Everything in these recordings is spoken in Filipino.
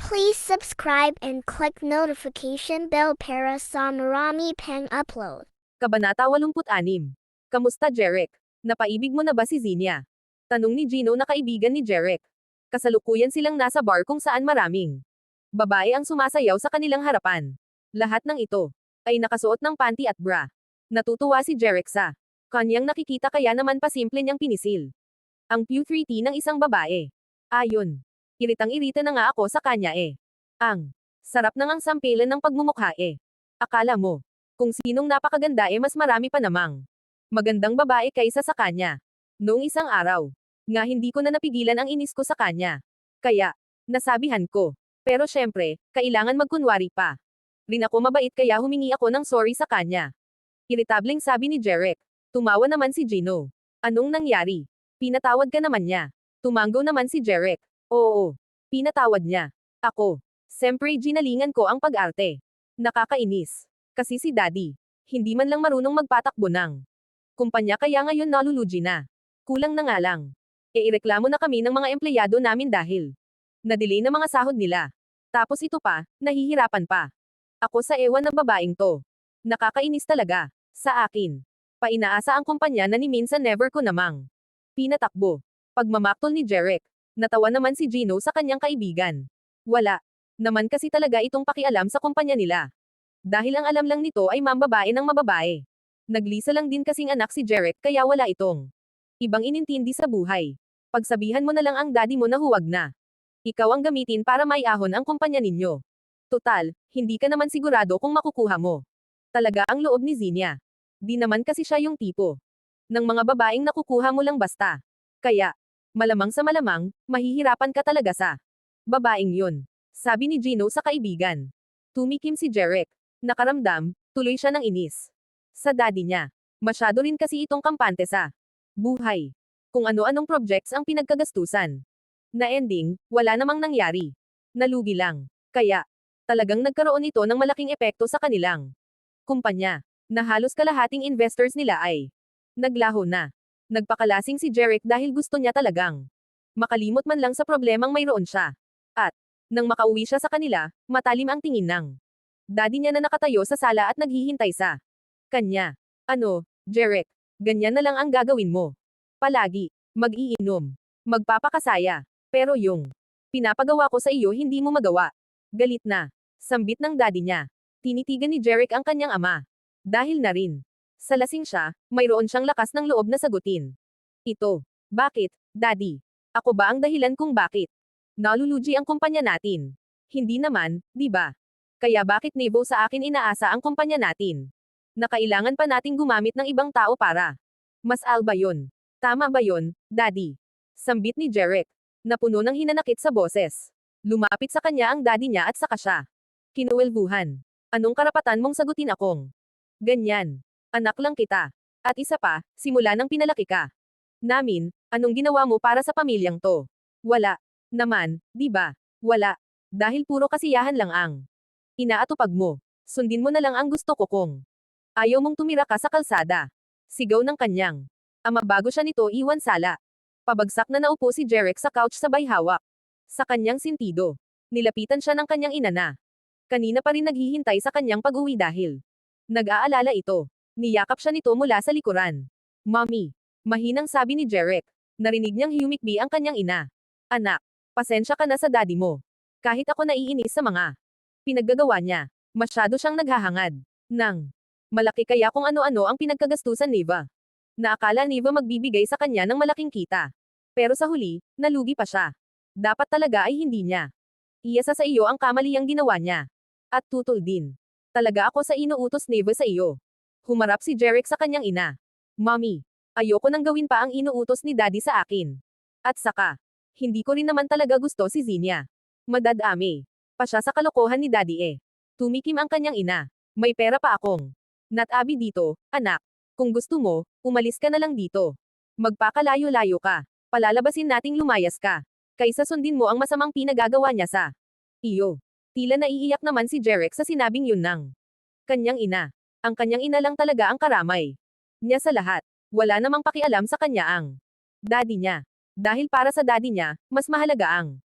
Please subscribe and click notification bell para sa marami pang upload. Kabanata 86. Kamusta Jeric? Napaibig mo na ba si Zinia? Tanong ni Gino na kaibigan ni Jeric. Kasalukuyan silang nasa bar kung saan maraming babae ang sumasayaw sa kanilang harapan. Lahat ng ito ay nakasuot ng panty at bra. Natutuwa si Jeric sa kanyang nakikita kaya naman pasimple niyang pinisil ang puberty ng isang babae. Ayon. Iritang-irita na nga ako sa kanya eh. Ang sarap ng ang sampilan ng pagmumukha eh. Akala mo, kung sinong napakaganda eh mas marami pa namang magandang babae kaysa sa kanya. Noong isang araw, nga hindi ko na napigilan ang inis ko sa kanya. Kaya, nasabihan ko. Pero syempre, kailangan magkunwari pa. Rin ako mabait kaya humingi ako ng sorry sa kanya. Iritableng sabi ni Jeric. Tumawa naman si Gino. Anong nangyari? Pinatawad ka naman niya. Tumanggo naman si Jeric. Oo. Pinatawad niya. Ako. Siyempre ginalingan ko ang pag-arte. Nakakainis. Kasi si Daddy, hindi man lang marunong magpatakbo ng kumpanya kaya ngayon nalulugi na. Kulang na nga lang. Ireklamo na kami ng mga empleyado namin dahil na-delay na mga sahod nila. Tapos ito pa, nahihirapan pa. Ako sa ewan ng babaeng to. Nakakainis talaga. Sa akin. Painaasa ang kumpanya na ni minsan never ko namang pinatakbo. Pagmamaktol ni Jeric. Natawa naman si Gino sa kanyang kaibigan. Wala naman kasi talaga itong pakialam sa kumpanya nila. Dahil ang alam lang nito ay mambabae ng mababae. Naglisa lang din kasing anak si Jeric kaya wala itong ibang inintindi sa buhay. Pagsabihan mo na lang ang daddy mo na huwag na. Ikaw ang gamitin para maiahon ang kumpanya ninyo. Total, hindi ka naman sigurado kung makukuha mo. Talaga ang loob ni Zinia. Di naman kasi siya yung tipo ng mga babaeng nakukuha mo lang basta. Kaya, malamang sa malamang, mahihirapan ka talaga sa babaeng yun. Sabi ni Gino sa kaibigan. Tumikim si Jeric. Nakaramdam, tuloy siya ng inis. Sa daddy niya. Masyado rin kasi itong kampante sa buhay. Kung ano-anong projects ang pinagkagastusan. Na ending, wala namang nangyari. Nalugi lang. Kaya, talagang nagkaroon ito ng malaking epekto sa kanilang kumpanya. Na halos kalahating investors nila ay naglaho na. Nagpakalasing si Jeric dahil gusto niya talagang makalimot man lang sa problemang mayroon siya. At, nang makauwi siya sa kanila, matalim ang tingin ng daddy niya na nakatayo sa sala at naghihintay sa kanya. Ano, Jeric, ganyan na lang ang gagawin mo. Palagi, mag-iinom, magpapakasaya. Pero yung pinapagawa ko sa iyo hindi mo magawa. Galit na. Sambit ng daddy niya. Tinitigan ni Jeric ang kanyang ama. Dahil na rin sa lasing siya, mayroon siyang lakas ng loob na sagutin. Ito. Bakit, daddy? Ako ba ang dahilan kung bakit nalulugi ang kumpanya natin? Hindi naman, di ba? Kaya bakit Nevo sa akin inaasa ang kumpanya natin? Na kailangan pa nating gumamit ng ibang tao para mas ba yun? Tama ba yun, daddy? Sambit ni Jeric. Napuno ng hinanakit sa boses. Lumapit sa kanya ang daddy niya at saka siya kinuwelbuhan. Anong karapatan mong sagutin akong ganyan? Anak lang kita. At isa pa, simula nang pinalaki ka namin, anong ginawa mo para sa pamilyang to? Wala. Naman, di ba? Wala. Dahil puro kasiyahan lang ang inaatupag mo. Sundin mo na lang ang gusto ko kung ayaw mong tumira ka sa kalsada. Sigaw ng kanyang ama bago siya nito iwan sala. Pabagsak na naupo si Jeric sa couch sabay hawak sa kanyang sintido. Nilapitan siya ng kanyang ina na kanina pa rin naghihintay sa kanyang pag-uwi dahil nag-aalala ito. Niyakap siya nito mula sa likuran. Mommy. Mahinang sabi ni Jeric. Narinig niyang humikbi ang kanyang ina. Anak. Pasensya ka na sa daddy mo. Kahit ako naiinis sa mga pinaggagawa niya. Masyado siyang naghahangad. Nang malaki kaya kung ano-ano ang pinagkagastusan ni Eva. Naakala ni Eva magbibigay sa kanya ng malaking kita. Pero sa huli, nalugi pa siya. Dapat talaga ay hindi niya. Iyasa sa iyo ang kamaliyang ginawa niya. At tutol din. Talaga ako sa inuutos ni Eva sa iyo. Humarap si Jeric sa kanyang ina. Mommy, ayoko nang gawin pa ang inuutos ni daddy sa akin. At saka, hindi ko rin naman talaga gusto si Zinia. Madadami pa siya sa kalokohan ni daddy eh. Tumikim ang kanyang ina. May pera pa akong natabi dito, anak. Kung gusto mo, umalis ka na lang dito. Magpakalayo-layo ka. Palalabasin nating lumayas ka. Kaysa sundin mo ang masamang pinagagawa niya sa iyo. Tila naiiyak naman si Jeric sa sinabing yun ng kanyang ina. Ang kanyang ina lang talaga ang karamay niya sa lahat. Wala namang pakialam sa kanya ang daddy niya. Dahil para sa daddy niya, mas mahalaga ang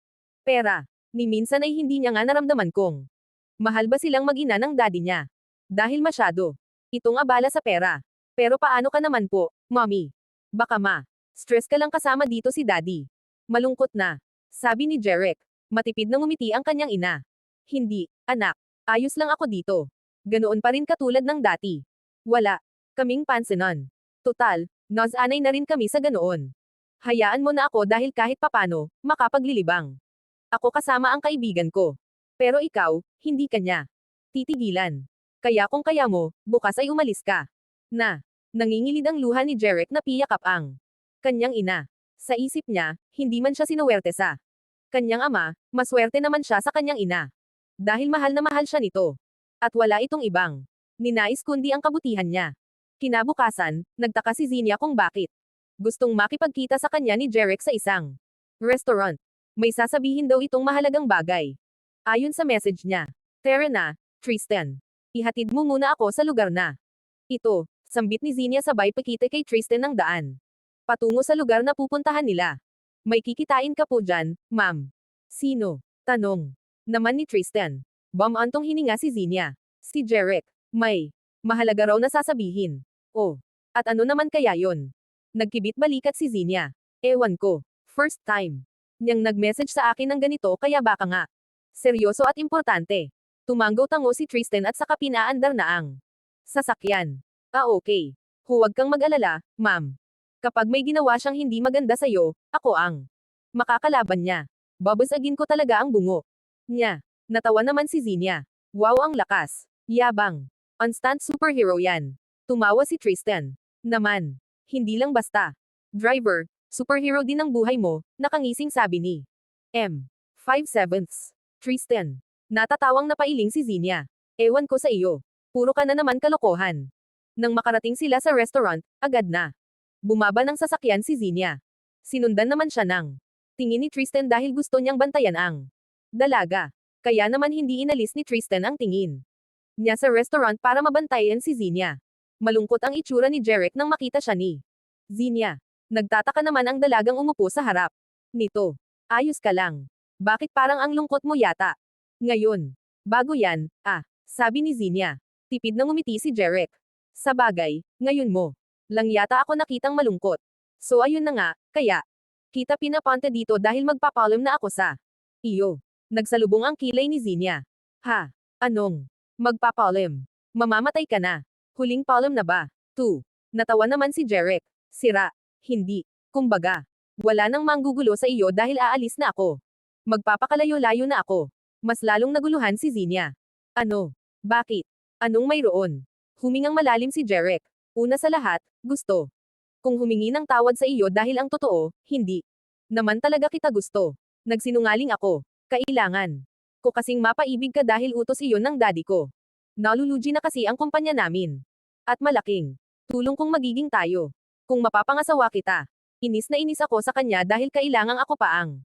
pera. Ni minsan ay hindi niya nga naramdaman kung mahal ba silang mag-ina ng daddy niya. Dahil masyado itong abala sa pera. Pero paano ka naman po, mommy? Baka stress ka lang kasama dito si daddy. Malungkot na. Sabi ni Jeric. Matipid na ngumiti ang kanyang ina. Hindi, anak. Ayos lang ako dito. Ganoon pa rin katulad ng dati. Wala kaming pansinan. Total, anay na rin kami sa ganoon. Hayaan mo na ako dahil kahit papano, makapaglilibang. Ako kasama ang kaibigan ko. Pero ikaw, hindi kanya titigilan. Kaya kung kaya mo, bukas ay umalis ka. Nangingilid ang luha ni Jeric na piyakap ang kanyang ina. Sa isip niya, hindi man siya sinuwerte sa kanyang ama, maswerte naman siya sa kanyang ina. Dahil mahal na mahal siya nito. At wala itong ibang ninais kundi ang kabutihan niya. Kinabukasan, nagtaka si Zinia kung bakit gustong makipagkita sa kanya ni Jeric sa isang restaurant. May sasabihin daw itong mahalagang bagay. Ayon sa message niya, Tara na, Tristan. Ihatid mo muna ako sa lugar na ito. Sambit ni Zinia sabay pakita kay Tristan ng daan patungo sa lugar na pupuntahan nila. May kikitain ka po dyan, ma'am. Sino? Tanong naman ni Tristan. Antong hininga si Zinia. Si Jeric. May mahalaga raw na sasabihin. Oh. At ano naman kaya yon? Nagkibit balikat si Zinia. Ewan ko. First time niyang nag-message sa akin ng ganito kaya baka nga seryoso at importante. Tumanggaw-tango si Tristan at saka pinaandar na ang sasakyan. Okay. Huwag kang mag-alala, ma'am. Kapag may ginawa siyang hindi maganda sa'yo, ako ang makakalaban niya. Babasagin ko talaga ang bungo niya. Natawa naman si Zinia. Wow, ang lakas. Yabang. Instant superhero yan. Tumawa si Tristan. Naman. Hindi lang basta driver, superhero din ang buhay mo, nakangising sabi ni M. 5/7. Tristan. Natatawang napailing si Zinia. Ewan ko sa iyo. Puro ka na naman kalokohan. Nang makarating sila sa restaurant, agad na bumaba ng sasakyan si Zinia. Sinundan naman siya ng tingin ni Tristan dahil gusto niyang bantayan ang dalaga. Kaya naman hindi inalis ni Tristan ang tingin niya sa restaurant para mabantayan si Zinia. Malungkot ang itsura ni Jeric nang makita siya ni Zinia. Nagtataka naman ang dalagang umupo sa harap nito. Ayos ka lang. Bakit parang ang lungkot mo yata? Ngayon. Bago yan, sabi ni Zinia. Tipid na ngumiti si Jeric. Sa bagay, ngayon mo lang yata ako nakitang malungkot. So ayun na nga, kaya kita pinapunta dito dahil magpapalam na ako sa iyo. Nagsalubong ang kilay ni Zinia. Ha? Anong magpapalam? Mamamatay ka na. Huling palam na ba? 2. Natawa naman si Jeric. Sira. Hindi. Kumbaga, wala nang manggugulo sa iyo dahil aalis na ako. Magpapakalayo-layo na ako. Mas lalong naguluhan si Zinia. Ano? Bakit? Anong mayroon? Humingang malalim si Jeric. Una sa lahat, gusto kung humingi ng tawad sa iyo dahil ang totoo, hindi naman talaga kita gusto. Nagsinungaling ako. Kailangan ko kasing mapaibig ka dahil utos iyon ng daddy ko. Nalulugi na kasi ang kumpanya namin. At malaking tulong kung magiging tayo. Kung mapapangasawa kita. Inis na inis ako sa kanya dahil kailangang ako pa ang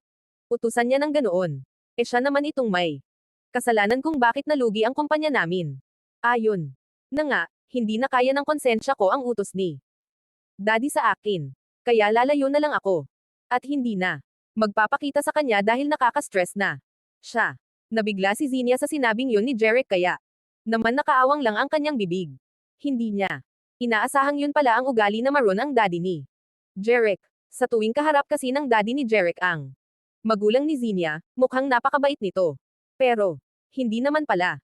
utusan niya ng ganoon. Siya naman itong may kasalanan kung bakit nalugi ang kumpanya namin. Ayon na nga, hindi na kaya ng konsensya ko ang utos ni daddy sa akin. Kaya lalayo na lang ako. At hindi na magpapakita sa kanya dahil nakaka-stress na siya. Nabigla si Zinia sa sinabing yun ni Jeric kaya naman nakaawang lang ang kanyang bibig. Hindi niya inaasahang yun pala ang ugali na maroon ang daddy ni Jeric. Sa tuwing kaharap kasi ng daddy ni Jeric ang magulang ni Zinia, mukhang napakabait nito. Pero, hindi naman pala.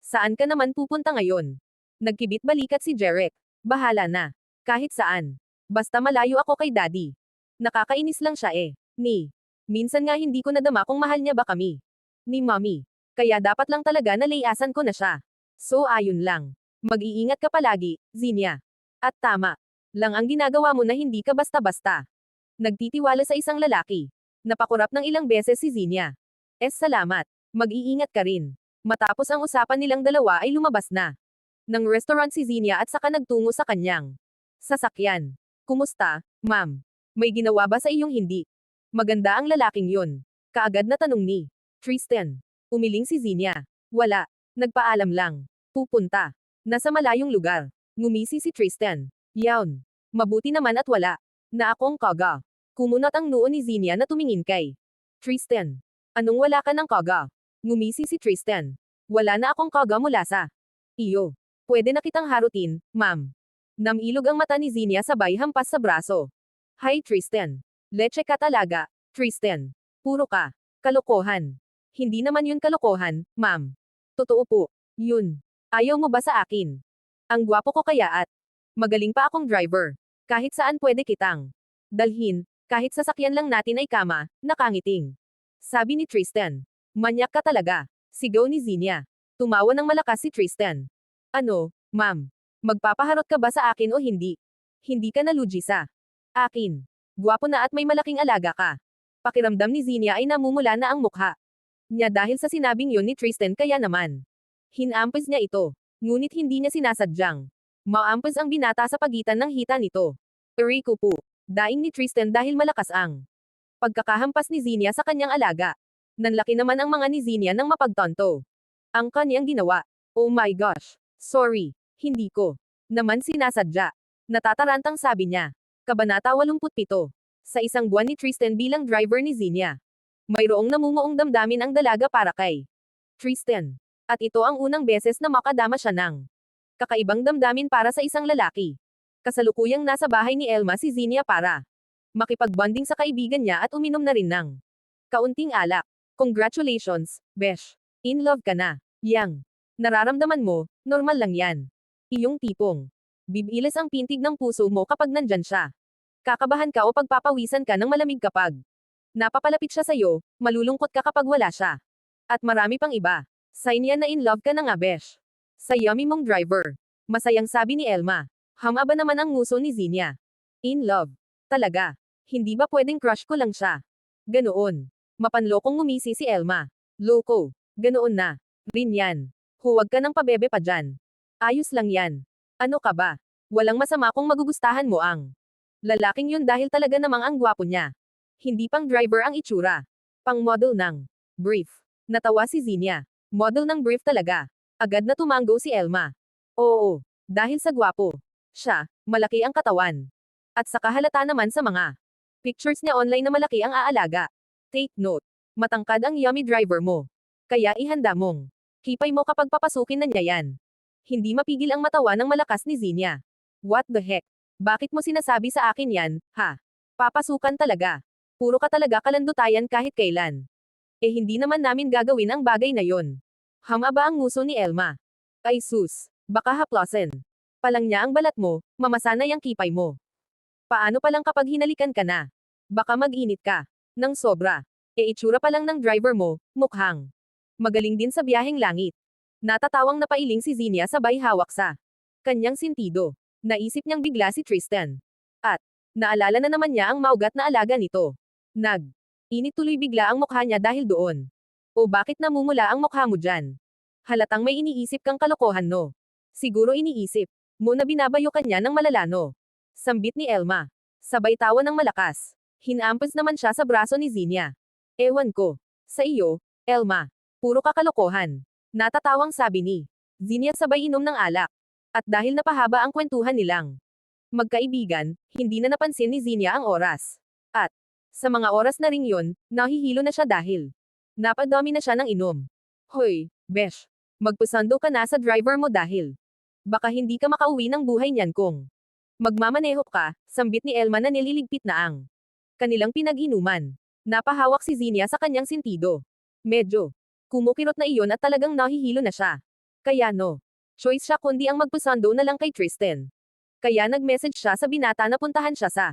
Saan ka naman pupunta ngayon? Nagkibit balikat si Jeric. Bahala na. Kahit saan. Basta malayo ako kay daddy. Nakakainis lang siya minsan nga hindi ko nadama kung mahal niya ba kami ni mommy. Kaya dapat lang talaga na layasan ko na siya. So ayun lang. Mag-iingat ka palagi, Zinia. At tama lang ang ginagawa mo na hindi ka basta-basta nagtitiwala sa isang lalaki. Napakurap ng ilang beses si Zinia. Salamat. Mag-iingat ka rin. Matapos ang usapan nilang dalawa ay lumabas na ng restaurant si Zinia at saka nagtungo sa kanyang sasakyan. Kumusta, ma'am? May ginawa ba sa iyong hindi maganda ang lalaking yun? Kaagad na tanong ni Tristan. Umiling si Zinia. Wala. Nagpaalam lang. Pupunta. Nasa malayong lugar. Ngumisi si Tristan. Yawn. Mabuti naman at wala na akong kaga. Kumunat ang noo ni Zinia na tumingin kay Tristan. Anong wala ka ng kaga? Ngumisi si Tristan. Wala na akong kaga mula sa iyo. Pwede na kitang harutin, ma'am. Namilog ang mata ni Zinia sabay hampas sa braso. Hi Tristan. Leche ka talaga, Tristan. Puro ka. Kalokohan. Hindi naman yun kalokohan, ma'am. Totoo po. Yun. Ayaw mo ba sa akin? Ang gwapo ko kaya at magaling pa akong driver. Kahit saan pwede kitang dalhin, kahit sasakyan lang natin ay kama, nakangiting. Sabi ni Tristan. Manyak ka talaga. Sigaw ni Zinia. Tumawa ng malakas si Tristan. Ano, ma'am? Magpapaharot ka ba sa akin o hindi? Hindi ka nalugi sa akin. Gwapo na at may malaking alaga ka. Pakiramdam ni Zinia ay namumula na ang mukha niya dahil sa sinabing yun ni Tristan kaya naman. Hinampes niya ito. Ngunit hindi niya sinasadyang maampes ang binata sa pagitan ng hita nito. Rico po. Daing ni Tristan dahil malakas ang pagkakahampas ni Zinia sa kanyang alaga. Nanlaki naman ang mga ni Zinia ng mapagtonto. Ang kanyang ginawa. Oh my gosh. Sorry. Hindi ko naman sinasadya. Natatarantang sabi niya. Kabanata 87. Sa isang buwan ni Tristan bilang driver ni Zinia. Mayroong namumuong damdamin ang dalaga para kay Tristan. At ito ang unang beses na makadama siya ng kakaibang damdamin para sa isang lalaki. Kasalukuyang nasa bahay ni Elma si Zinia para makipagbonding sa kaibigan niya at uminom na rin ng kaunting alak. Congratulations, Besh. In love ka na. Yang nararamdaman mo, normal lang yan. Iyong tipong bibilis ang pintig ng puso mo kapag nandyan siya. Kakabahan ka o pagpapawisan ka ng malamig kapag napapalapit siya sa'yo, malulungkot ka kapag wala siya. At marami pang iba. Sign yan na in love ka na nga besh. Sa yummy mong driver. Masayang sabi ni Elma. Hamaba naman ang nguso ni Zinia. In love. Talaga. Hindi ba pwedeng crush ko lang siya? Ganoon. Mapanlokong ngumisi si Elma. Loko. Ganoon na. Rin yan. Huwag ka ng pabebe pa dyan. Ayos lang yan. Ano ka ba? Walang masama kung magugustahan mo ang lalaking yun dahil talaga namang ang gwapo niya. Hindi pang driver ang itsura. Pang model ng brief. Natawa si Zinia. Model ng brief talaga. Agad na tumanggo si Elma. Oo. Dahil sa gwapo. Siya, malaki ang katawan. At sa kahalata naman sa mga pictures niya online na malaki ang aalaga. Take note. Matangkad ang yummy driver mo. Kaya ihanda mong kipay mo kapag papasukin na niya yan. Hindi mapigil ang matawa ng malakas ni Zinia. What the heck? Bakit mo sinasabi sa akin yan, ha? Papasukan talaga. Puro ka talaga kalandutayan kahit kailan. Eh hindi naman namin gagawin ang bagay na yon. Hamaba ang nguso ni Elma. Ay sus, baka haplosen. Palang niya ang balat mo, mamasana yung kipay mo. Paano palang kapag hinalikan ka na? Baka mag-init ka. Nang sobra. E itsura pa lang ng driver mo, mukhang magaling din sa biyaheng langit. Natatawang napailing si Zinia sabay hawak sa kanyang sintido. Naisip niyang bigla si Tristan. At, naalala na naman niya ang maugat na alaga nito. Init tuloy bigla ang mukha niya dahil doon. O bakit namumula ang mukha mo dyan? Halatang may iniisip kang kalokohan no. Siguro iniisip mo na binabayo ka niya ng malala no. Sambit ni Elma. Sabay tawa ng malakas. Hinampes naman siya sa braso ni Zinia. Ewan ko. Sa iyo, Elma. Puro ka kalokohan. Natatawang sabi ni Zinia sabay inom ng alak. At dahil napahaba ang kwentuhan nilang magkaibigan, hindi na napansin ni Zinia ang oras. At, sa mga oras na ring yun, nahihilo na siya dahil napadami na siya ng inom. Hoy, Besh. Magpasando ka na sa driver mo dahil baka hindi ka makauwi ng buhay niyan kung magmamaneho ka, sambit ni Elma na nililigpit na ang kanilang pinag-inuman. Napahawak si Zinia sa kanyang sintido. Medyo kumukirot na iyon at talagang nahihilo na siya. Kaya no. Choice siya kundi ang magpasando na lang kay Tristan. Kaya nag-message siya sa binata na puntahan siya sa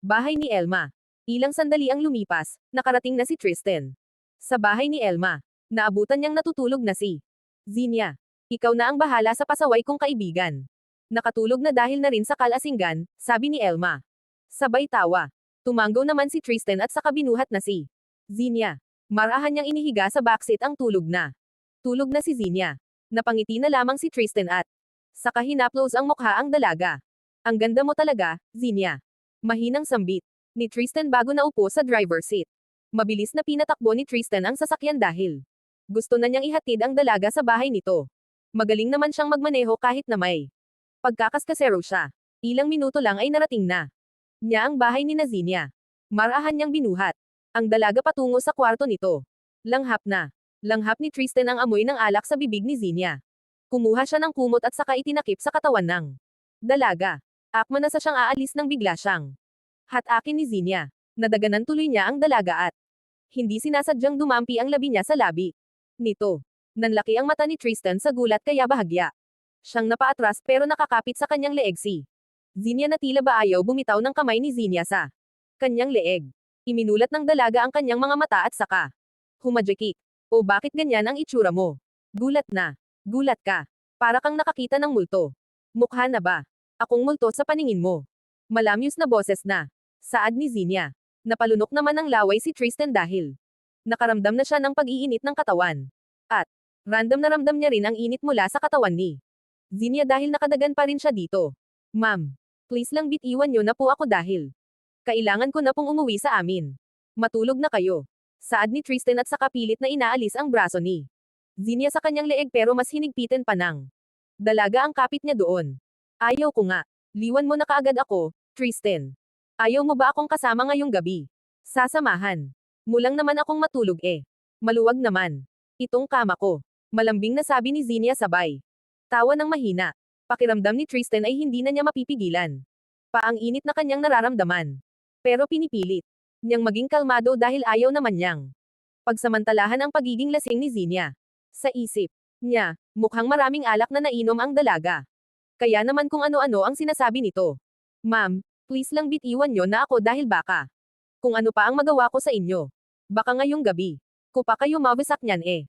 bahay ni Elma. Ilang sandali ang lumipas, nakarating na si Tristan. Sa bahay ni Elma, naabutan niyang natutulog na si Zinia. Ikaw na ang bahala sa pasaway kong kaibigan. Nakatulog na dahil na rin sa kalasinggan, sabi ni Elma. Sabay tawa. Tumanggo naman si Tristan at saka binuhat na si Zinia. Marahan niyang inihiga sa backseat ang tulog na. Tulog na si Zinia. Napangiti na lamang si Tristan at saka hinaplos ang mukha ang dalaga. Ang ganda mo talaga, Zinia. Mahinang sambit ni Tristan bago naupo sa driver seat. Mabilis na pinatakbo ni Tristan ang sasakyan dahil gusto na niyang ihatid ang dalaga sa bahay nito. Magaling naman siyang magmaneho kahit na may pagkakaskasero siya. Ilang minuto lang ay narating na niya ang bahay ni Zinia. Marahan niyang binuhat ang dalaga patungo sa kwarto nito. Langhap na. Langhap ni Tristan ang amoy ng alak sa bibig ni Zinia. Kumuha siya ng kumot at saka itinakip sa katawan ng dalaga. Akma na sa siyang aalis nang bigla siyang hatakin ni Zinia. Nadaganan tuloy niya ang dalaga at hindi sinasadyang dumampi ang labi niya sa labi nito. Nanlaki ang mata ni Tristan sa gulat kaya bahagya siyang napaatras pero nakakapit sa kanyang leeg si Zinia na tila ba ayaw bumitaw ng kamay ni Zinia sa kanyang leeg. Iminulat ng dalaga ang kanyang mga mata at saka humadjekik. O bakit ganyan ang itsura mo? Gulat na. Gulat ka. Para kang nakakita ng multo. Mukha na ba? Akong multo sa paningin mo. Malamyos na boses na. Saad ni Zinia. Napalunok naman ng laway si Tristan dahil nakaramdam na siya ng pag-iinit ng katawan. At random na ramdam niya rin ang init mula sa katawan ni Zinia dahil nakadagan pa rin siya dito. Ma'am, please lang bitiwan niyo na po ako dahil kailangan ko na pong umuwi sa amin. Matulog na kayo. Saad ni Tristan at saka pilit na inaalis ang braso ni Zinia sa kanyang leeg pero mas hinigpitan pa ng dalaga ang kapit niya doon. Ayaw ko nga. Liwan mo na kaagad ako, Tristan. Ayaw mo ba akong kasama ngayong gabi? Sasamahan. Mulang naman akong matulog eh. Maluwag naman. Itong kama ko. Malambing na sabi ni Zinia sabay. Tawa ng mahina. Pakiramdam ni Tristan ay hindi na niya mapipigilan. Paang init na kanyang nararamdaman. Pero pinipilit niyang maging kalmado dahil ayaw naman niyang pagsamantalahan ang pagiging lasing ni Zinia. Sa isip niya, mukhang maraming alak na nainom ang dalaga. Kaya naman kung ano-ano ang sinasabi nito. Ma'am, please lang bitiwan niyo na ako dahil baka kung ano pa ang magawa ko sa inyo. Baka ngayong gabi ko pa kayo mawasak niyan eh.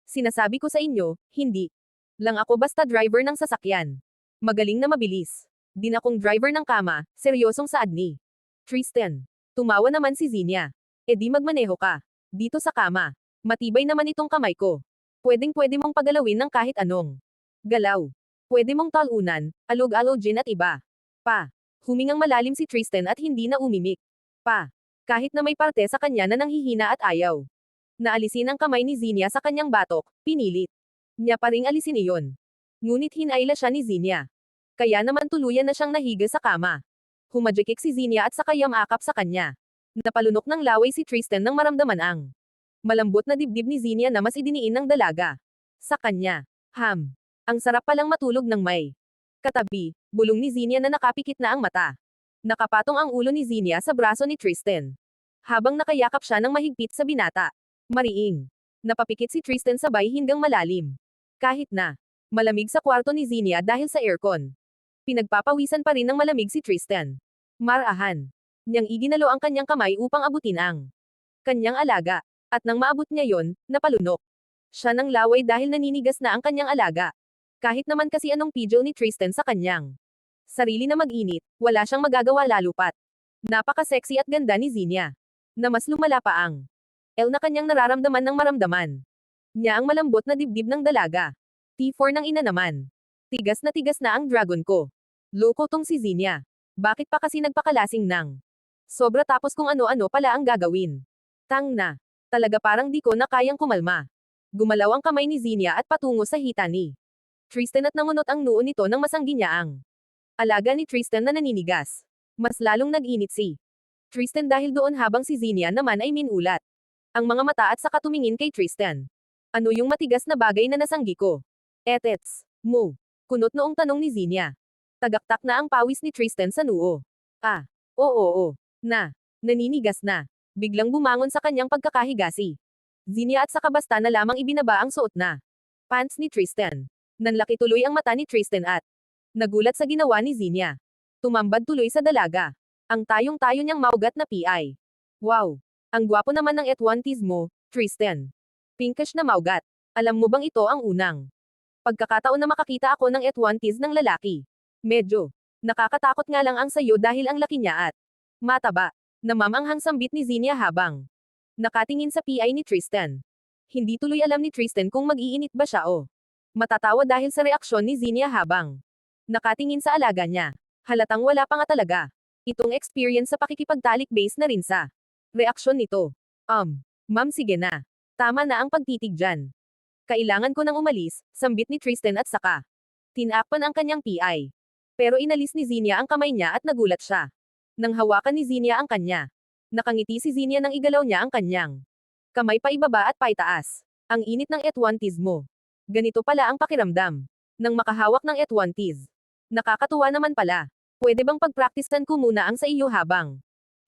Sinasabi ko sa inyo, hindi lang ako basta driver ng sasakyan. Magaling na mabilis. Din akong driver ng kama, seryosong saad ni Tristan. Tumawa naman si Zinia. E di magmaneho ka. Dito sa kama. Matibay naman itong kamay ko. Pwedeng-pwede mong pagalawin ng kahit anong galaw. Pwede mong talunan, alog-alogin at iba. Pa. Humingang malalim si Tristan at hindi na umimik. Pa. Kahit na may parte sa kanya na nanghihina at ayaw. Naalisin ang kamay ni Zinia sa kanyang batok, pinilit niya pa ring alisin iyon. Ngunit hinayla siya ni Zinia. Kaya naman tuluyan na siyang nahiga sa kama. Humadjekik si Zinia at saka yamakap sa kanya. Napalunok ng laway si Tristan nang maramdaman ang malambot na dibdib ni Zinia na mas idiniin ng dalaga sa kanya. Ang sarap palang matulog ng may katabi, bulong ni Zinia na nakapikit na ang mata. Nakapatong ang ulo ni Zinia sa braso ni Tristan. Habang nakayakap siya ng mahigpit sa binata. Mariing. Napapikit si Tristan sabay hinggang malalim. Kahit na malamig sa kwarto ni Zinia dahil sa aircon. Pinagpapawisan pa rin ng malamig si Tristan. Marahan niyang iginalo ang kanyang kamay upang abutin ang kanyang alaga. At nang maabot niya yon, napalunok siya ng laway dahil naninigas na ang kanyang alaga. Kahit naman kasi anong pidyo ni Tristan sa kanyang sarili na mag-init, wala siyang magagawa lalo pat. Napaka-sexy at ganda ni Zinia. Na mas lumala pa ang na kanyang nararamdaman ng maramdaman niya ang malambot na dibdib ng dalaga. T4 ng ina naman. Tigas na ang dragon ko. Loko tong si Zinia. Bakit pa kasi nagpakalasing ng sobra tapos kung ano-ano pala ang gagawin. Tang na. Talaga parang di ko na kayang kumalma. Gumalaw ang kamay ni Zinia at patungo sa hita ni Tristan at nangunot ang noo nito nang masanggi niya ang alaga ni Tristan na naninigas. Mas lalong nag-init si Tristan dahil doon habang si Zinia naman ay minulat ang mga mata at saka tumingin kay Tristan. Ano yung matigas na bagay na nasanggi ko? Etets mo. Kunot noong tanong ni Zinia. Tagaktak na ang pawis ni Tristan sa noo. Oo. Naninigas na. Biglang bumangon sa kanyang pagkakahigasi. Zinia at saka basta na lamang ibinaba ang suot na pants ni Tristan. Nanlaki tuloy ang mata ni Tristan at nagulat sa ginawa ni Zinia. Tumambad tuloy sa dalaga. Ang tayong-tayo niyang maugat na PI. Wow! Ang gwapo naman ng etwantis mo, Tristan. Pinkish na maugat. Alam mo bang ito ang unang pagkakataon na makakita ako ng etwantis ng lalaki? Medyo nakakatakot nga lang ang sayo dahil ang laki niya at mataba. Namamanghang sambit ni Zinia habang nakatingin sa PI ni Tristan. Hindi tuloy alam ni Tristan kung mag-iinit ba siya o matatawa dahil sa reaksyon ni Zinia habang nakatingin sa alaga niya. Halatang wala pa nga talaga itong experience sa pakikipagtalik base na rin sa reaksyon nito. Ma'am sige na. Tama na ang pagtitig dyan. Kailangan ko nang umalis, sambit ni Tristan at saka tinakpan ang kanyang PI. Pero inalis ni Zinia ang kamay niya at nagulat siya. Nang hawakan ni Zinia ang kanya. Nakangiti si Zinia nang igalaw niya ang kanyang Kamay paibaba at paitaas. Ang init ng etwantiz mo. Ganito pala ang pakiramdam. Nang makahawak ng etwantiz. Nakakatuwa naman pala. Pwede bang pagpraktisan ko muna ang sa iyo habang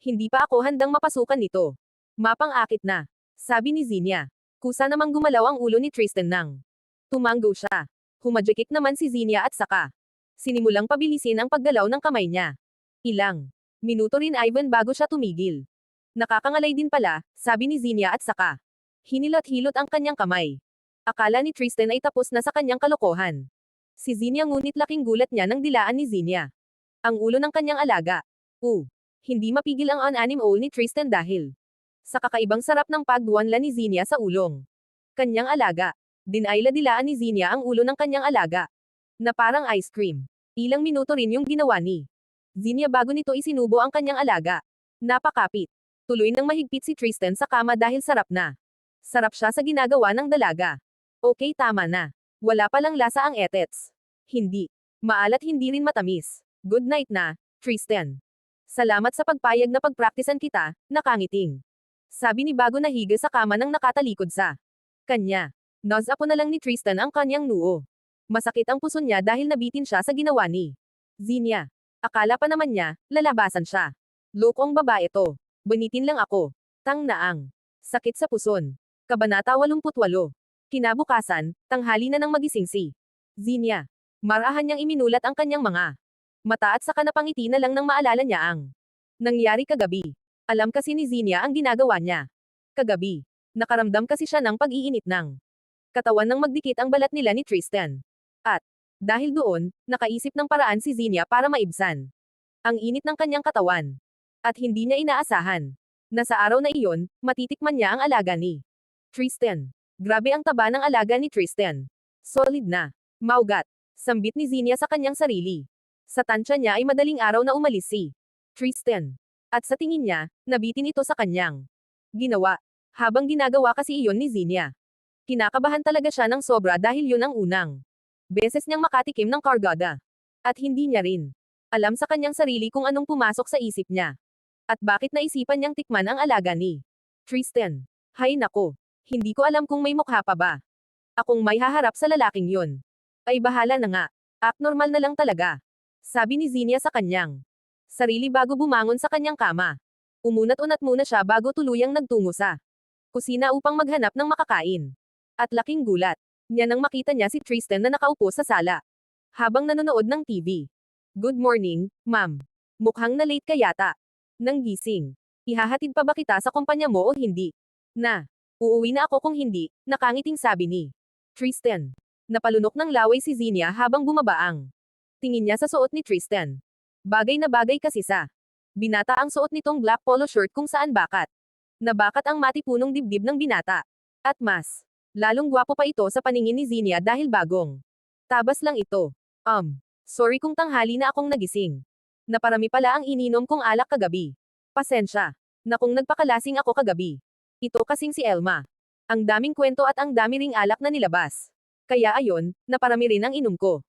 hindi pa ako handang mapasukan nito. Mapang-akit na. Sabi ni Zinia. Kusa namang gumalaw ang ulo ni Tristan nang tumanggo siya. Humadjekik naman si Zinia at saka sinimulang pabilisin ang paggalaw ng kamay niya. Ilang minuto rin Ivan bago siya tumigil. Nakakangalay din pala, sabi ni Zinia at saka hinilot-hilot ang kanyang kamay. Akala ni Tristan ay tapos na sa kanyang kalokohan. Si Zinia ngunit laking gulat niya nang dilaan ni Zinia ang ulo ng kanyang alaga. Hindi mapigil ang on-anim-all ni Tristan dahil sa kakaibang sarap ng pagduwanla ni Zinia sa ulong kanyang alaga. Dinayla-dilaan ni Zinia ang ulo ng kanyang alaga na parang ice cream. Ilang minuto rin yung ginawa ni Zinia bago nito isinubo ang kanyang alaga. Napakapit. Tuloy nang mahigpit si Tristan sa kama dahil sarap na. Sarap siya sa ginagawa ng dalaga. Okay, tama na. Wala palang lasa ang etets. Hindi. Maalat hindi rin matamis. Good night na, Tristan. Salamat sa pagpayag na pagpraktisan kita, nakangiting. Sabi ni bago nahiga sa kama nang nakatalikod sa kanya. Nose-apo na lang ni Tristan ang kanyang noo. Masakit ang puso niya dahil nabitin siya sa ginawa ni Zinia. Akala pa naman niya, lalabasan siya. Lokong babae to. Bunitin lang ako. Tang naang. Sakit sa puson. Kabanata 88. Kinabukasan, tanghali na nang magising si Zinia. Marahan niyang iminulat ang kanyang mga mata at saka napangiti na lang nang maalala niya ang nangyari kagabi. Alam kasi ni Zinia ang ginagawa niya. Kagabi, nakaramdam kasi siya ng pag-iinit ng katawan nang magdikit ang balat nila ni Tristan. At, dahil doon, nakaisip ng paraan si Zinia para maibsan ang init ng kanyang katawan. At hindi niya inaasahan na sa araw na iyon, matitikman niya ang alaga ni Tristan. Grabe ang taba ng alaga ni Tristan. Solid na. Maugat. Sambit ni Zinia sa kanyang sarili. Sa tansya niya ay madaling araw na umalis si Tristan. At sa tingin niya, nabitin ito sa kanyang ginawa. Habang ginagawa kasi iyon ni Zinia. Kinakabahan talaga siya ng sobra dahil yun ang unang beses niyang makatikim ng kargada. At hindi niya rin alam sa kanyang sarili kung anong pumasok sa isip niya. At bakit naisipan niyang tikman ang alaga ni Tristan. Hay nako. Hindi ko alam kung may mukha pa ba akong may haharap sa lalaking yun. Ay bahala na nga. Abnormal na lang talaga. Sabi ni Zinia sa kanyang sarili bago bumangon sa kanyang kama. Umunat-unat muna siya bago tuluyang nagtungo sa kusina upang maghanap ng makakain. At laking gulat niya nang makita niya si Tristan na nakaupo sa sala habang nanonood ng TV. Good morning, ma'am. Mukhang na late ka yata. Nang gising. Ihahatid pa ba kita sa kumpanya mo o hindi? Na. Uuwi na ako kung hindi, nakangiting sabi ni Tristan. Napalunok ng laway si Zinia habang bumabaang tingin niya sa suot ni Tristan. Bagay na bagay kasi sa binata ang suot nitong black polo shirt kung saan bakat. Nabakat ang matipunong dibdib ng binata. At mas lalong gwapo pa ito sa paningin ni Zinia dahil bagong tabas lang ito. Sorry kung tanghali na akong nagising. Naparami pala ang ininom kong alak kagabi. Pasensya na kung nagpakalasing ako kagabi. Ito kasing si Elma. Ang daming kwento at ang dami ring alak na nilabas. Kaya ayon, naparami rin ang inom ko.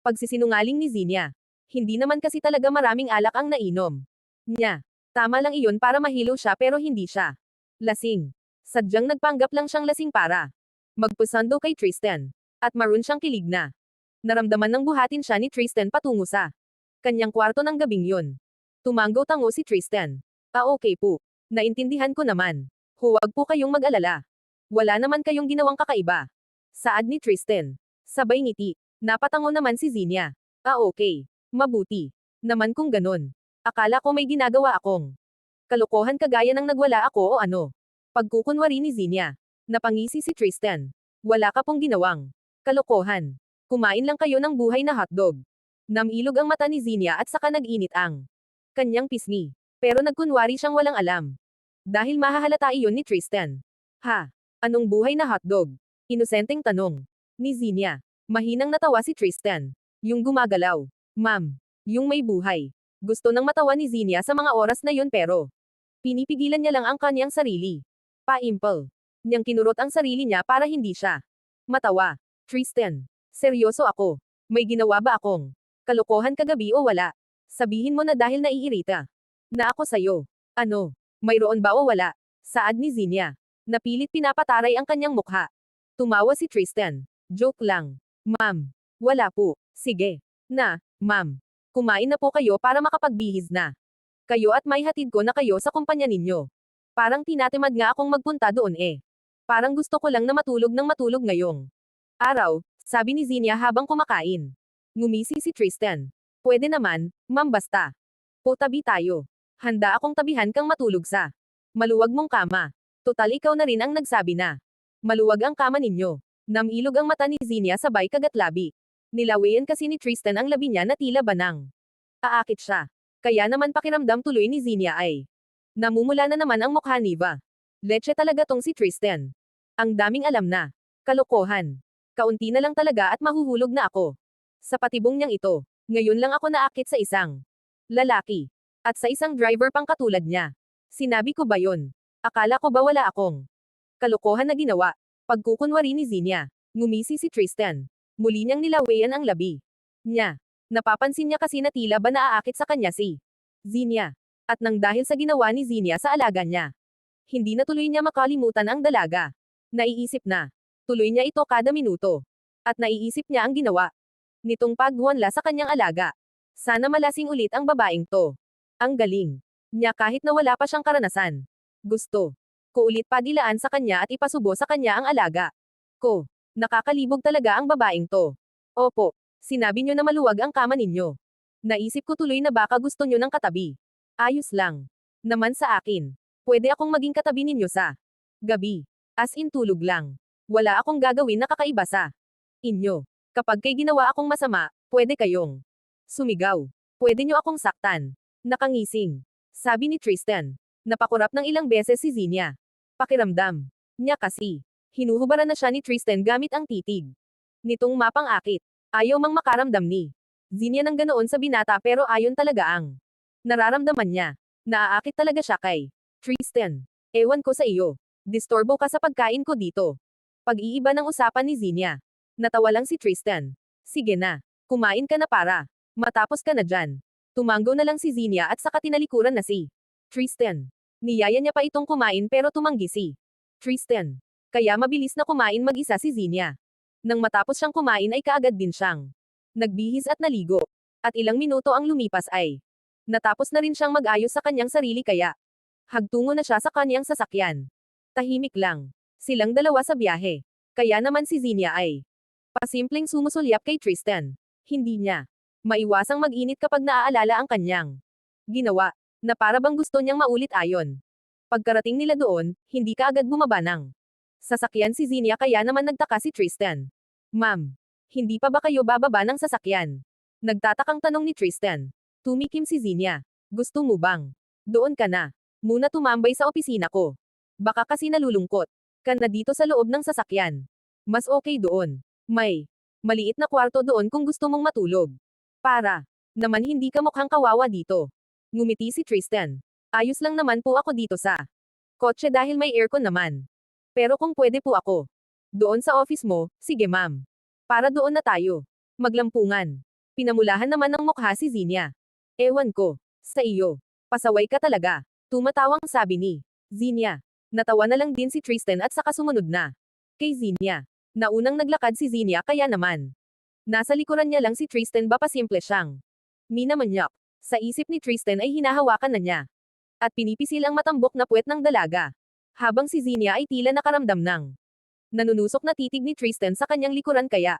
Pagsisinungaling ni Zinia. Hindi naman kasi talaga maraming alak ang nainom niya. Tama lang iyon para mahilo siya pero hindi siya lasing. Sadyang nagpanggap lang siyang lasing para magpusando kay Tristan. At maroon siyang kilig na naramdaman ng buhatin siya ni Tristan patungo sa kanyang kwarto ng gabing yun. Tumanggo-tango si Tristan. Okay po. Naintindihan ko naman. Huwag po kayong mag-alala. Wala naman kayong ginawang kakaiba. Saad ni Tristan. Sabay ngiti. Napatango naman si Zinia. Okay. Mabuti. Naman kung ganun. Akala ko may ginagawa akong kalokohan kagaya ng nagwala ako o ano. Pagkukunwari ni Zinia. Napangisi si Tristan. Wala ka pong ginawang kalokohan. Kumain lang kayo ng buhay na hotdog. Namilog ang mata ni Zinia at saka nag-init ang kanyang pisngi. Pero nagkunwari siyang walang alam. Dahil mahahalata iyon ni Tristan. Ha? Anong buhay na hotdog? Inosenteng tanong ni Zinia. Mahinang natawa si Tristan. Yung gumagalaw. Ma'am. Yung may buhay. Gusto nang matawa ni Zinia sa mga oras na yun pero pinipigilan niya lang ang kanyang sarili. Paimpel. Niyang kinurot ang sarili niya para hindi siya matawa. Tristan. Seryoso ako. May ginawa ba akong kalokohan kagabi o wala? Sabihin mo na dahil naiirita na ako sayo. Ano? Mayroon ba o wala? Saad ni Zinia. Napilit pinapataray ang kanyang mukha. Tumawa si Tristan. Joke lang. Ma'am. Wala po. Sige. Ma'am. Kumain na po kayo para makapagbihis na. Kayo at may hatid ko na kayo sa kumpanya ninyo. Parang tinatimad nga akong magpunta doon eh. Parang gusto ko lang na matulog ng matulog ngayong araw, sabi ni Zinia habang kumakain. Ngumisi si Tristan. Pwede naman, ma'am basta. Po tabi tayo. Handa akong tabihan kang matulog sa maluwag mong kama. Total ikaw na rin ang nagsabi na maluwag ang kama ninyo. Namilog ang mata ni Zinia sabay kagatlabi. Nilawayan kasi ni Tristan ang labi niya na tila banang aakit siya. Kaya naman pakiramdam tuloy ni Zinia ay namumula na naman ang mukha ni Va. Leche talaga tong si Tristan. Ang daming alam na. Kalokohan. Kaunti na lang talaga at mahuhulog na ako. Sa patibong niyang ito, ngayon lang ako naakit sa isang lalaki. At sa isang driver pang katulad niya. Sinabi ko ba yon? Akala ko ba wala akong kalokohan na ginawa? Pagkukunwari ni Zinia. Ngumisi si Tristan. Muli niyang nilawayan ang labi niya. Napapansin niya kasi na tila ba naaakit sa kanya si Zinia. At nang dahil sa ginawa ni Zinia sa alaga niya, hindi na tuloy niya makalimutan ang dalaga. Naiisip na. Tuloy niya ito kada minuto. At naiisip niya ang ginawa nitong pagwanla sa kanyang alaga. Sana malasing ulit ang babaeng to. Ang galing niya kahit na wala pa siyang karanasan. Gusto ko ulit padilaan sa kanya at ipasubo sa kanya ang alaga ko. Nakakalibog talaga ang babaeng to. Opo, sinabi niyo na maluwag ang kama ninyo. Naisip ko tuloy na baka gusto niyo ng katabi. Ayos lang naman sa akin. Pwede akong maging katabi ninyo sa gabi. As in tulog lang. Wala akong gagawin na kakaiba sa inyo. Kapag kay ginawa akong masama, pwede kayong sumigaw. Pwede niyo akong saktan. Nakangising. Sabi ni Tristan. Napakurap ng ilang beses si Zinia. Pakiramdam niya kasi. Hinuhubaran na siya ni Tristan gamit ang titig nitong mapang-akit. Ayaw mang makaramdam ni Zinia ng ganoon sa binata pero ayon talaga ang nararamdaman niya. Naaakit talaga siya kay Tristan. Ewan ko sa iyo. Disturbo ka sa pagkain ko dito. Pag-iiba ng usapan ni Zinia. Natawa lang si Tristan. Sige na. Kumain ka na para matapos ka na dyan. Tumanggo na lang si Zinia at saka tinalikuran na si Tristan. Niyaya niya pa itong kumain pero tumanggi si Tristan. Kaya mabilis na kumain mag-isa si Zinia. Nang matapos siyang kumain ay kaagad din siyang nagbihis at naligo. At ilang minuto ang lumipas ay natapos na rin siyang mag-ayos sa kanyang sarili kaya hagtungo na siya sa kanyang sasakyan. Tahimik lang silang dalawa sa biyahe. Kaya naman si Zinia ay pasimpleng sumusulyap kay Tristan. Hindi niya maiwasang mag-init kapag naaalala ang kanyang ginawa, na para bang gusto niyang maulit ayon. Pagkarating nila doon, hindi kaagad bumaba ng sasakyan si Zinia kaya naman nagtaka si Tristan. Ma'am, hindi pa ba kayo bababa ng sasakyan? Nagtatakang tanong ni Tristan. Tumikim si Zinia. Gusto mo bang doon ka na muna tumambay sa opisina ko? Baka kasi nalulungkot ka na dito sa loob ng sasakyan. Mas okay doon. May maliit na kwarto doon kung gusto mong matulog. Para naman hindi ka mukhang kawawa dito. Ngumiti si Tristan. Ayos lang naman po ako dito sa kotse dahil may aircon naman. Pero kung pwede po ako doon sa office mo, sige ma'am. Para doon na tayo. Maglampungan. Pinamulahan naman ng mukha si Zinia. Ewan ko sa iyo. Pasaway ka talaga. Tumatawang sabi ni Zinia. Natawa na lang din si Tristan at saka sumunod na kay Zinia. Naunang naglakad si Zinia kaya naman. Nasa likuran niya lang si Tristan ba pasimple siyang minamanyak. Sa isip ni Tristan ay hinahawakan na niya. At pinipisil ang matambok na puwet ng dalaga. Habang si Zinia ay tila nakaramdam ng nanunusok na titig ni Tristan sa kanyang likuran kaya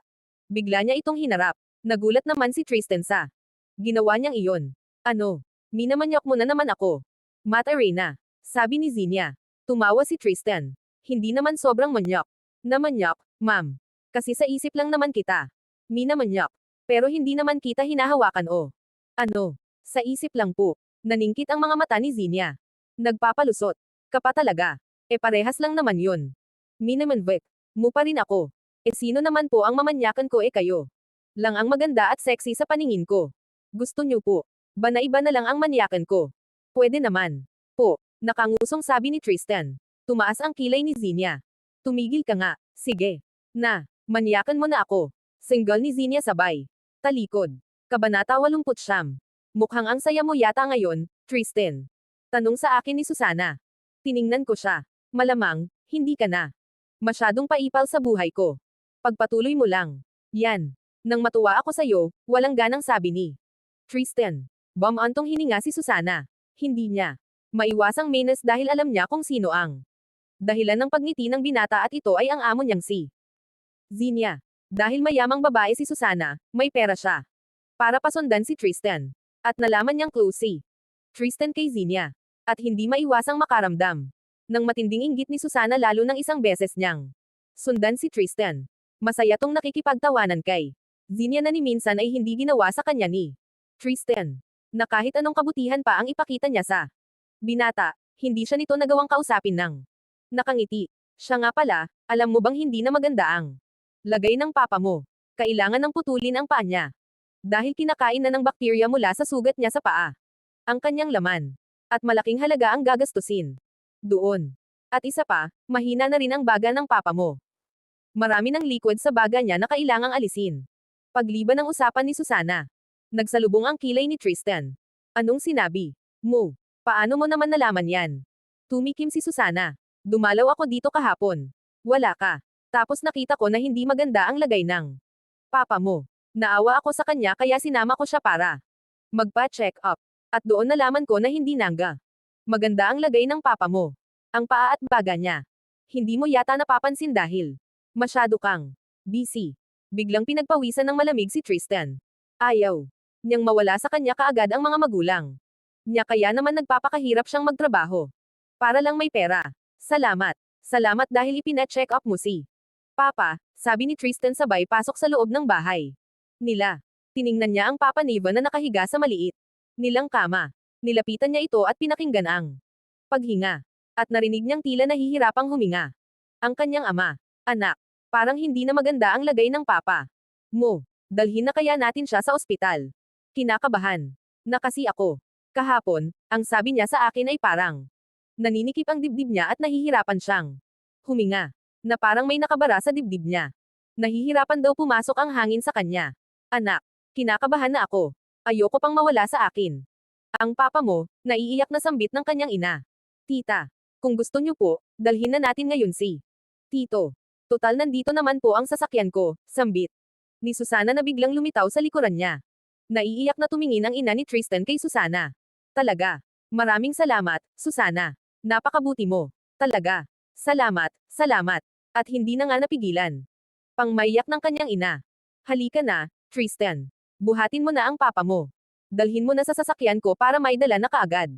bigla niya itong hinarap. Nagulat naman si Tristan sa ginawa niyang iyon. Ano? Minamanyak mo na naman ako. Matarena. Sabi ni Zinia. Tumawa si Tristan. Hindi naman sobrang manyak. Namanyak, ma'am. Kasi sa isip lang naman kita. Minamanyak. Pero hindi naman kita hinahawakan o. Ano? Sa isip lang po. Naningkit ang mga mata ni Zinia. Nagpapalusot. Ka pa talaga. E parehas lang naman yun. Minamanvek. Mo pa rin ako. E sino naman po ang mamanyakan ko kayo? Lang ang maganda at sexy sa paningin ko. Gusto niyo po. Ba na iba na lang ang manyakan ko? Pwede naman. Po. Nakangusong sabi ni Tristan. Tumaas ang kilay ni Zinia. Tumigil ka nga. Sige. Manyakan mo na ako. Single ni Zinia sabay. Talikod. Kabanata 89. Mukhang ang saya mo yata ngayon, Tristan. Tanong sa akin ni Susana. Tiningnan ko siya. Malamang, Hindi ka na. Masyadong paipal sa buhay ko. Pagpatuloy mo lang. Yan. Nang matuwa ako sa'yo, walang ganang sabi ni Tristan. Bumantong hininga si Susana. Hindi niya maiwasang menace dahil alam niya kung sino ang dahilan ng pagngiti ng binata at ito ay ang amo niyang si Zinia. Dahil mayamang babae si Susana, may pera siya. Para pasundan si Tristan. At nalaman niyang close si Tristan kay Zinia. At hindi maiwasang makaramdam ng matinding inggit ni Susana lalo ng isang beses niyang sundan si Tristan. Masaya tong nakikipagtawanan kay Zinia na ni minsan ay hindi ginawa sa kanya ni Tristan. Na kahit anong kabutihan pa ang ipakita niya sa binata, hindi siya nito nagawang kausapin ng nakangiti. Siya nga pala, alam mo bang hindi na maganda ang lagay ng papa mo? Kailangan ng putulin ang paa niya. Dahil kinakain na ng bakterya mula sa sugat niya sa paa. Ang kanyang laman. At malaking halaga ang gagastusin doon. At isa pa, mahina na rin ang baga ng papa mo. Marami ng liquid sa baga niya na kailangang alisin. Pagliban ng usapan ni Susana, nagsalubong ang kilay ni Tristan. Anong sinabi mo? Paano mo naman nalaman yan? Tumikim si Susana. Dumalaw ako dito kahapon. Wala ka. Tapos nakita ko na hindi maganda ang lagay ng papa mo. Naawa ako sa kanya kaya sinama ko siya para magpa-check up. At doon nalaman ko na hindi nangga. Maganda ang lagay ng papa mo. Ang paa at baga niya. Hindi mo yata napapansin dahil masyado kang busy. Biglang pinagpawisan ng malamig si Tristan. Ayaw niyang mawala sa kanya kaagad ang mga magulang niya kaya naman nagpapakahirap siyang magtrabaho. Para lang may pera. Salamat. Salamat dahil ipina-check up mo si Papa, sabi ni Tristan sabay pasok sa loob ng bahay nila. Tiningnan niya ang Papa Neva na nakahiga sa maliit nilang kama. Nilapitan niya ito at pinakinggan ang paghinga. At narinig niyang tila nahihirapang huminga. Ang kanyang ama. Anak, parang hindi na maganda ang lagay ng papa mo. Dalhin na kaya natin siya sa ospital. Kinakabahan na kasi ako. Kahapon, ang sabi niya sa akin ay parang naninikip ang dibdib niya at nahihirapan siyang huminga. Na parang may nakabara sa dibdib niya. Nahihirapan daw pumasok ang hangin sa kanya. Anak, kinakabahan na ako. Ayoko pang mawala sa akin. Ang papa mo, naiiyak na sambit ng kanyang ina. Tita, kung gusto niyo po, dalhin na natin ngayon si Tito. Total nandito naman po ang sasakyan ko, sambit ni Susana na biglang lumitaw sa likuran niya. Naiiyak na tumingin ang ina ni Tristan kay Susana. Talaga. Maraming salamat, Susana. Napakabuti mo. Talaga. Salamat, salamat. At hindi na nga napigilan. Pangmaiyak ng kanyang ina. Halika na, Tristan. Buhatin mo na ang papa mo. Dalhin mo na sa sasakyan ko para maidala na kaagad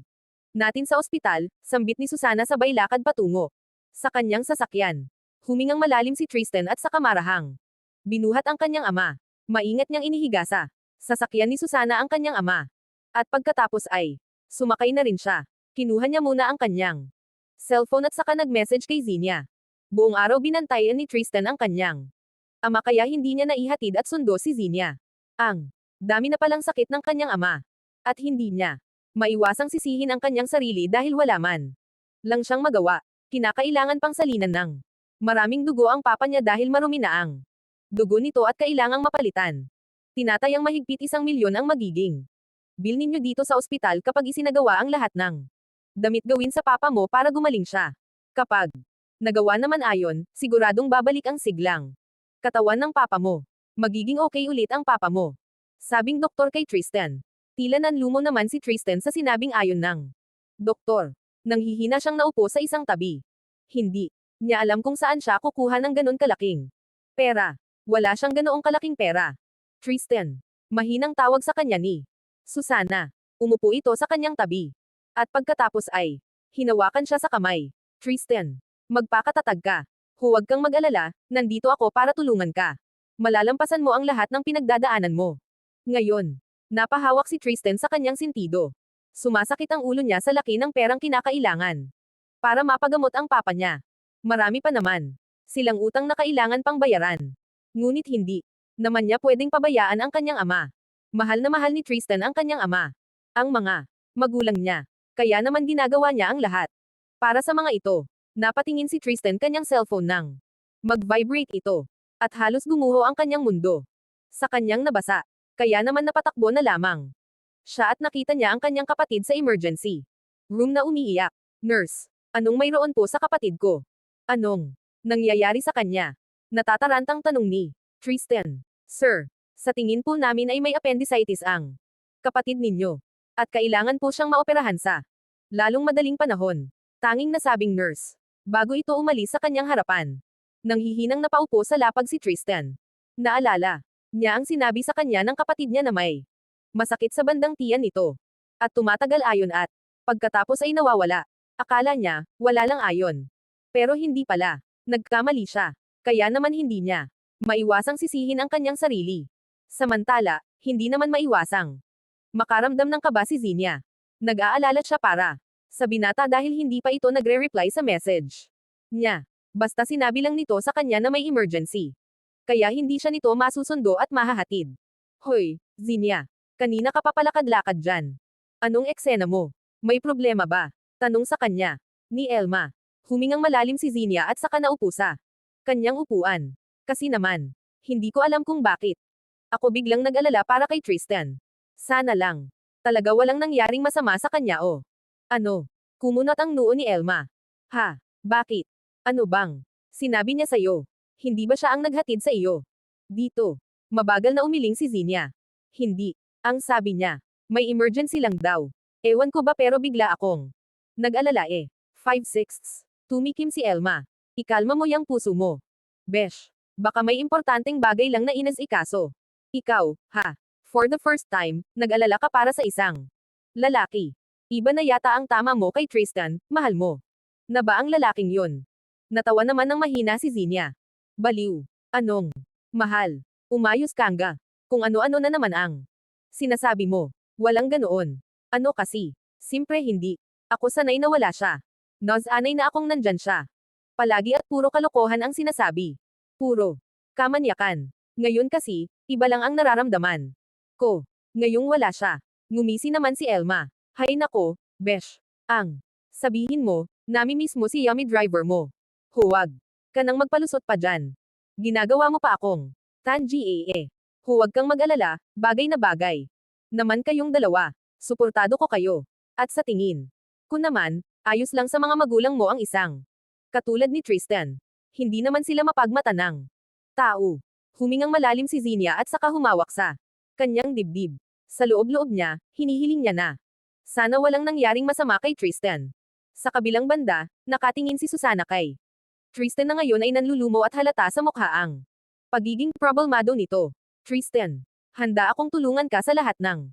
natin sa ospital, sambit ni Susana sabay lakad patungo sa kanyang sasakyan. Humingang malalim si Tristan at saka marahang binuhat ang kanyang ama. Maingat niyang inihiga sa sasakyan ni Susana ang kanyang ama. At pagkatapos ay sumakay na rin siya. Kinuha niya muna ang kanyang cellphone at saka nag-message kay Zinia. Buong araw binantayan ni Tristan ang kanyang ama kaya hindi niya naihatid at sundo si Zinia. Ang dami na palang sakit ng kanyang ama. At hindi niya maiwasang sisihin ang kanyang sarili dahil wala man lang siyang magawa. Kinakailangan pang salinan ng maraming dugo ang papa niya dahil marumi na ang dugo nito at kailangang mapalitan. Tinatayang mahigpit 1 milyon ang magiging bill ninyo dito sa ospital kapag isinagawa ang lahat ng damit gawin sa papa mo para gumaling siya. Kapag nagawa naman ayon, siguradong babalik ang siglang katawan ng papa mo. Magiging okay ulit ang papa mo. Sabing doktor kay Tristan. Tila nanlumo naman si Tristan sa sinabing ayon ng doktor. Nanghihina siyang naupo sa isang tabi. Hindi niya alam kung saan siya kukuha ng ganon kalaking pera. Wala siyang ganoong kalaking pera. Tristan. Mahinang tawag sa kanya ni Susana. Umupo ito sa kanyang tabi. At pagkatapos ay hinawakan siya sa kamay. Tristan. Magpakatatag ka. Huwag kang mag-alala, nandito ako para tulungan ka. Malalampasan mo ang lahat ng pinagdadaanan mo. Ngayon, napahawak si Tristan sa kanyang sentido. Sumasakit ang ulo niya sa laki ng perang kinakailangan para mapagamot ang papa niya. Marami pa naman silang utang na kailangan pang bayaran. Ngunit hindi naman niya pwedeng pabayaan ang kanyang ama. Mahal na mahal ni Tristan ang kanyang ama. Ang mga magulang niya. Kaya naman ginagawa niya ang lahat. Para sa mga ito, napatingin si Tristan kanyang cellphone nang mag-vibrate ito. At halos gumuho ang kanyang mundo sa kanyang nabasa. Kaya naman napatakbo na lamang siya at nakita niya ang kanyang kapatid sa emergency room na umiiyak. Nurse, anong mayroon po sa kapatid ko? Anong nangyayari sa kanya? Natatarantang tanong ni Tristan. Sir, sa tingin po namin ay may appendicitis ang kapatid ninyo. At kailangan po siyang maoperahan sa lalong madaling panahon. Tanging nasabing nurse. Bago ito umalis sa kanyang harapan. Nanghihinang napaupo sa lapag si Tristan. Naalala niya ang sinabi sa kanya ng kapatid niya na may masakit sa bandang tiyan nito. At tumatagal ayon at pagkatapos ay nawawala. Akala niya, wala lang ayon. Pero hindi pala. Nagkamali siya. Kaya naman hindi niya maiwasang sisihin ang kanyang sarili. Samantala, hindi naman maiwasang makaramdam ng kaba si Zinia. Nag-aalala siya para sa binata dahil hindi pa ito nagre-reply sa message niya. Basta sinabi lang nito sa kanya na may emergency. Kaya hindi siya nito masusundo at mahahatid. Hoy, Zinia. Kanina ka pa palakad-lakad dyan. Anong eksena mo? May problema ba? Tanong sa kanya ni Elma. Humingang malalim si Zinia at saka naupo sa kanyang upuan. Kasi naman, hindi ko alam kung bakit. Ako biglang nag-alala para kay Tristan. Sana lang. Talaga walang nangyaring masama sa kanya o. Ano? Kumunat ang noo ni Elma. Ha? Bakit? Ano bang sinabi niya sa'yo? Hindi ba siya ang naghatid sa iyo? Dito. Mabagal na umiling si Zinia. Hindi. Ang sabi niya. May emergency lang daw. Ewan ko ba pero bigla akong nag-alala eh. 5/6. Tumikim si Elma. Ikalma mo yang puso mo. Besh. Baka may importanteng bagay lang na inasikaso. Ikaw, ha? For the first time, nag-alala ka para sa isang lalaki. Iba na yata ang tama mo kay Tristan, mahal mo. Na ba ang lalaking yun? Natawa naman ng mahina si Zinia. Baliw. Anong? Mahal. Umayos ka nga. Kung ano-ano na naman ang sinasabi mo. Walang ganoon. Ano kasi? Simpre hindi. Ako sanay na wala siya. Anay na akong nandyan siya. Palagi at puro kalokohan ang sinasabi. Puro kamanyakan. Ngayon kasi, iba lang ang nararamdaman ko. Ngayong wala siya. Ngumisi naman si Elma. Hay nako, besh. Ang sabihin mo, nami-miss mo si yummy driver mo. Huwag ka nang magpalusot pa dyan. Ginagawa mo pa akong Tanji eh. Huwag kang mag-alala, bagay na bagay. Naman kayong dalawa. Suportado ko kayo. At sa tingin ko naman, ayos lang sa mga magulang mo ang isang katulad ni Tristan. Hindi naman sila mapagmata ng tao. Humingang malalim si Zinia at saka humawak sa kanyang dibdib. Sa loob-loob niya, hinihiling niya na sana walang nangyaring masama kay Tristan. Sa kabilang banda, nakatingin si Susana kay Tristan na ngayon ay nanlulumo at halata sa mukha ang pagiging problemado nito. Tristan, handa akong tulungan ka sa lahat ng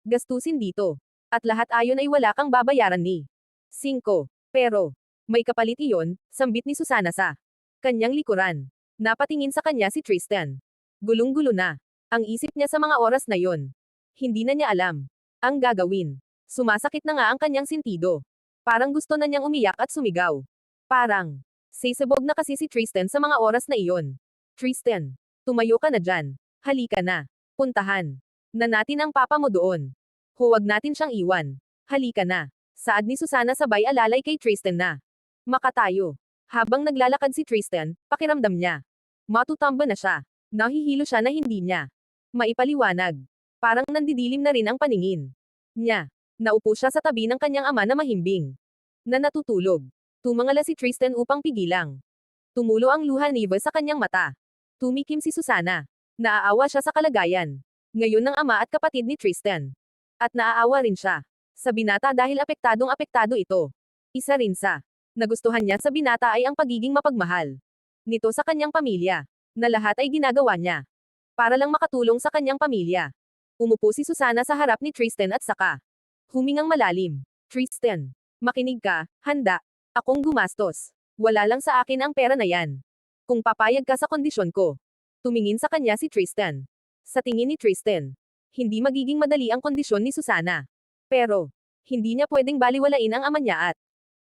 gastusin dito. At lahat ayon ay wala kang babayaran ni 5. Pero, may kapalit iyon, sambit ni Susana sa kanyang likuran. Napatingin sa kanya si Tristan. Gulong-gulo na ang isip niya sa mga oras na yon. Hindi na niya alam ang gagawin. Sumasakit na nga ang kanyang sentido. Parang gusto na niyang umiyak at sumigaw. Parang sisibog na kasi si Tristan sa mga oras na iyon. Tristan, tumayo ka na dyan. Halika na. Puntahan na natin ang papa mo doon. Huwag natin siyang iwan. Halika na. Saad ni Susana sabay alalay kay Tristan na makatayo. Habang naglalakad si Tristan, pakiramdam niya. Matutamba na siya. Nahihilo siya na hindi niya maipaliwanag. Parang nandidilim na rin ang paningin niya. Naupo siya sa tabi ng kanyang ama na mahimbing na natutulog. Tumangala si Tristan upang pigilang. Tumulo ang luha ni Eva sa kanyang mata. Tumikim si Susana. Naaawa siya sa kalagayan ngayon ng ama at kapatid ni Tristan. At naaawa rin siya sa binata dahil apektadong-apektado ito. Isa rin sa nagustuhan niya sa binata ay ang pagiging mapagmahal nito sa kanyang pamilya, na lahat ay ginagawa niya para lang makatulong sa kanyang pamilya. Umupo si Susana sa harap ni Tristan at saka humingang malalim. Tristan, makinig ka, handa akong gumastos. Wala lang sa akin ang pera na yan. Kung papayag ka sa kondisyon ko. Tumingin sa kanya si Tristan. Sa tingin ni Tristan, hindi magiging madali ang kondisyon ni Susana. Pero, hindi niya pwedeng baliwalain ang ama niya at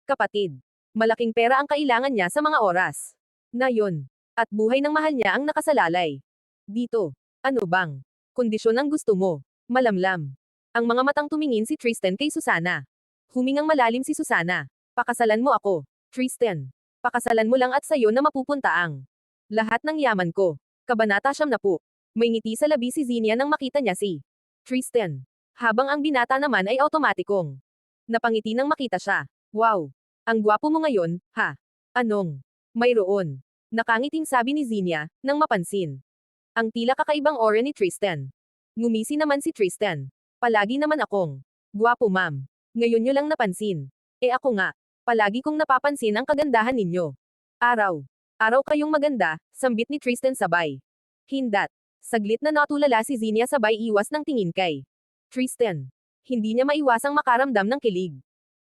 kapatid. Malaking pera ang kailangan niya sa mga oras na yun. At buhay ng mahal niya ang nakasalalay. Dito, ano bang kondisyon ang gusto mo? Malamlam. Ang mga matang tumingin si Tristan kay Susana. Humingang malalim si Susana. Pakasalan mo ako, Tristan. Pakasalan mo lang at sayo na mapupunta ang lahat ng yaman ko. Kabanata 10. May ngiti sa labi si Zinia nang makita niya si Tristan. Habang ang binata naman ay automatikong napangiti nang makita siya. Wow! Ang gwapo mo ngayon, ha? Anong Mayroon. Nakangiting sabi ni Zinia, nang mapansin. Ang tila kakaibang aura ni Tristan. Ngumisi naman si Tristan. Palagi naman akong. Gwapo ma'am. Ngayon nyo lang napansin. Ako nga. Palagi kong napapansin ang kagandahan ninyo. Araw. Araw kayong maganda, sambit ni Tristan sabay. Hindat. Saglit na natulala si Zinia sabay iwas ng tingin kay Tristan. Hindi niya maiwasang makaramdam ng kilig.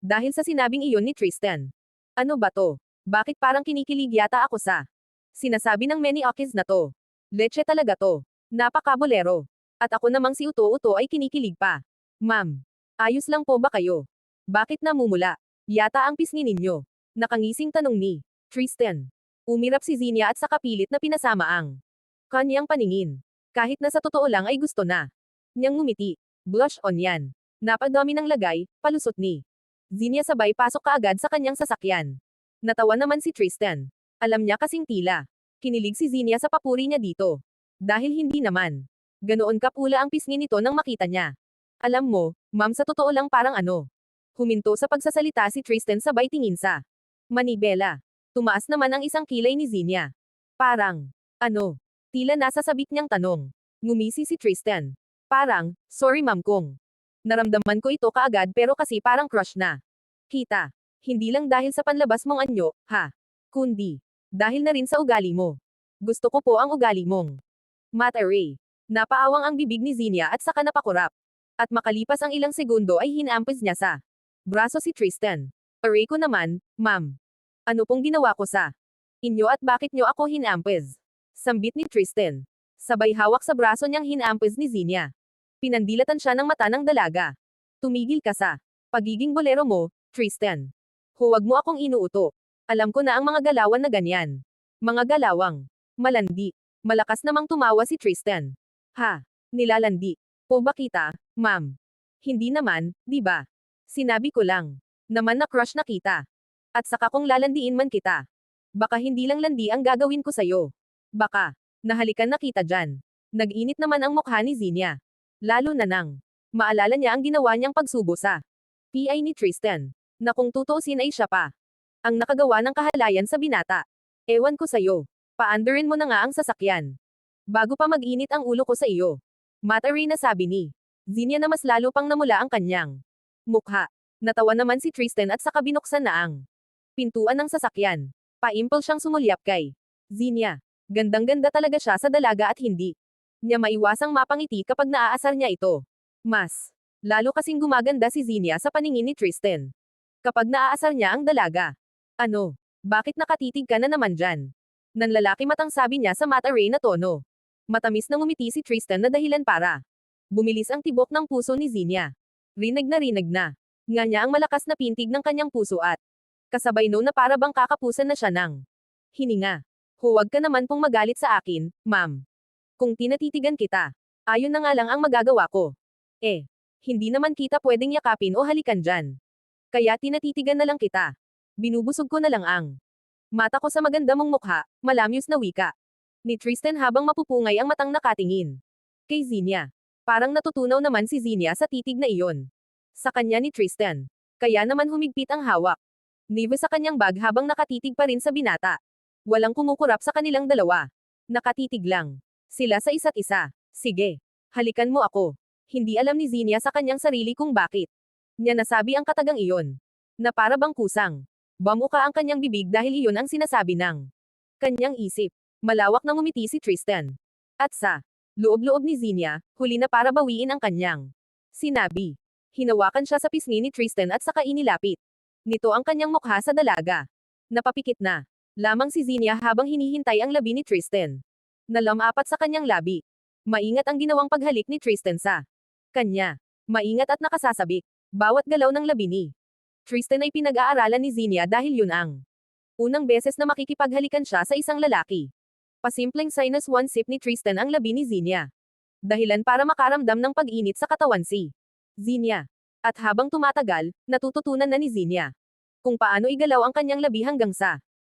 Dahil sa sinabing iyon ni Tristan. Ano ba to? Bakit parang kinikilig yata ako sa sinasabi ng many okis na to? Leche talaga to. Napakabolero. At ako namang si Uto-Uto ay kinikilig pa. Ma'am. Ayos lang po ba kayo? Bakit namumula? Yata ang pisngi ninyo. Nakangising tanong ni Tristan. Umirap si Zinia at sa kapilit na pinasama ang kanyang paningin. Kahit na sa totoo lang ay gusto na niyang ngumiti. Blush on yan. Napadami ng lagay, palusot ni Zinia sabay pasok kaagad sa kanyang sasakyan. Natawa naman si Tristan. Alam niya kasing tila. Kinilig si Zinia sa papuri niya dito. Dahil hindi naman. Ganoon kapula ang pisngi nito nang makita niya. Alam mo, ma'am sa totoo lang parang ano. Huminto sa pagsasalita si Tristan sabay tingin sa manibela. Tumaas naman ang isang kilay ni Zinia. Parang, ano? Tila nasa sabik niyang tanong. Ngumisi si Tristan. Parang, sorry ma'am kung. Naramdaman ko ito kaagad pero kasi parang crush na. Kita. Hindi lang dahil sa panlabas mong anyo, ha? Kundi, dahil na rin sa ugali mo. Gusto ko po ang ugali mong Mata-Ray. Napaawang ang bibig ni Zinia at saka napakurap. At makalipas ang ilang segundo ay hinampis niya sa braso si Tristan. Aray ko naman, ma'am. Ano pong ginawa ko sa inyo at bakit nyo ako hinampis? Sambit ni Tristan. Sabay hawak sa braso niyang hinampis ni Zinia. Pinandilatan siya ng mata ng dalaga. Tumigil ka sa pagiging bolero mo, Tristan. Huwag mo akong inuuto. Alam ko na ang mga galawan na ganyan. Mga galawang malandi. Malakas namang tumawa si Tristan. Ha? Nilalandi. Po ba kita, ma'am? Hindi naman, di ba? Sinabi ko lang. Naman na crush na kita. At saka kung lalandiin man kita. Baka hindi lang landi ang gagawin ko sa'yo. Baka. Nahalikan na kita dyan. Nag-init naman ang mukha ni Zinia. Lalo na nang maalala niya ang ginawa niyang pagsubo sa PI ni Tristan. Na kung tutuusin ay siya pa ang nakagawa ng kahalayan sa binata. Ewan ko sa'yo. Paandarin mo na nga ang sasakyan. Bago pa mag-init ang ulo ko sa iyo. Mata-Ray na sabi ni Zinia na mas lalo pang namula ang kanyang mukha. Natawa naman si Tristan at saka binuksan na ang pintuan ng sasakyan. Paimpol siyang sumulyap kay Zinia. Gandang-ganda talaga siya sa dalaga at hindi niya maiwasang mapangiti kapag naaasar niya ito. Mas lalo kasing gumaganda si Zinia sa paningin ni Tristan. Kapag naaasar niya ang dalaga. Ano? Bakit nakatitig ka na naman dyan? Nanlalaki matang sabi niya sa Mata-Ray na tono. Matamis na ngumiti si Tristan na dahilan para bumilis ang tibok ng puso ni Zinia. Rinag na. Nga niya ang malakas na pintig ng kanyang puso at kasabay no na para bang kakapusan na siya ng hininga. Huwag ka naman pong magalit sa akin, ma'am. Kung tinatitigan kita, ayon na nga lang ang magagawa ko. Hindi naman kita pwedeng yakapin o halikan dyan. Kaya tinatitigan na lang kita. Binubusog ko na lang ang mata ko sa maganda mong mukha, malamyos na wika. Ni Tristan habang mapupungay ang matang nakatingin. Kay Zinia. Parang natutunaw naman si Zinia sa titig na iyon. Sa kanya ni Tristan. Kaya naman humigpit ang hawak. Nive sa kanyang bag habang nakatitig pa rin sa binata. Walang kumukurap sa kanilang dalawa. Nakatitig lang. Sila sa isa't isa. Sige. Halikan mo ako. Hindi alam ni Zinia sa kanyang sarili kung bakit niya nasabi ang katagang iyon. Na para bang kusang. Bamuka ang kanyang bibig dahil iyon ang sinasabi ng kanyang isip. Malawak na ngumiti si Tristan. At sa loob-loob ni Zinia, huli na para bawiin ang kanyang sinabi. Hinawakan siya sa pisngi ni Tristan at saka inilapit nito ang kanyang mukha sa dalaga. Napapikit na lamang si Zinia habang hinihintay ang labi ni Tristan. Nalamapat sa kanyang labi. Maingat ang ginawang paghalik ni Tristan sa kanya. Maingat at nakasasabik. Bawat galaw ng labi ni Tristan ay pinag-aaralan ni Zinia dahil yun ang unang beses na makikipaghalikan siya sa isang lalaki. Pasimpleng sinus one sip ni Tristan ang labi ni Zinia. Dahilan para makaramdam ng pag-init sa katawan si Zinia. At habang tumatagal, natututunan na ni Zinia kung paano igalaw ang kanyang labi hanggang sa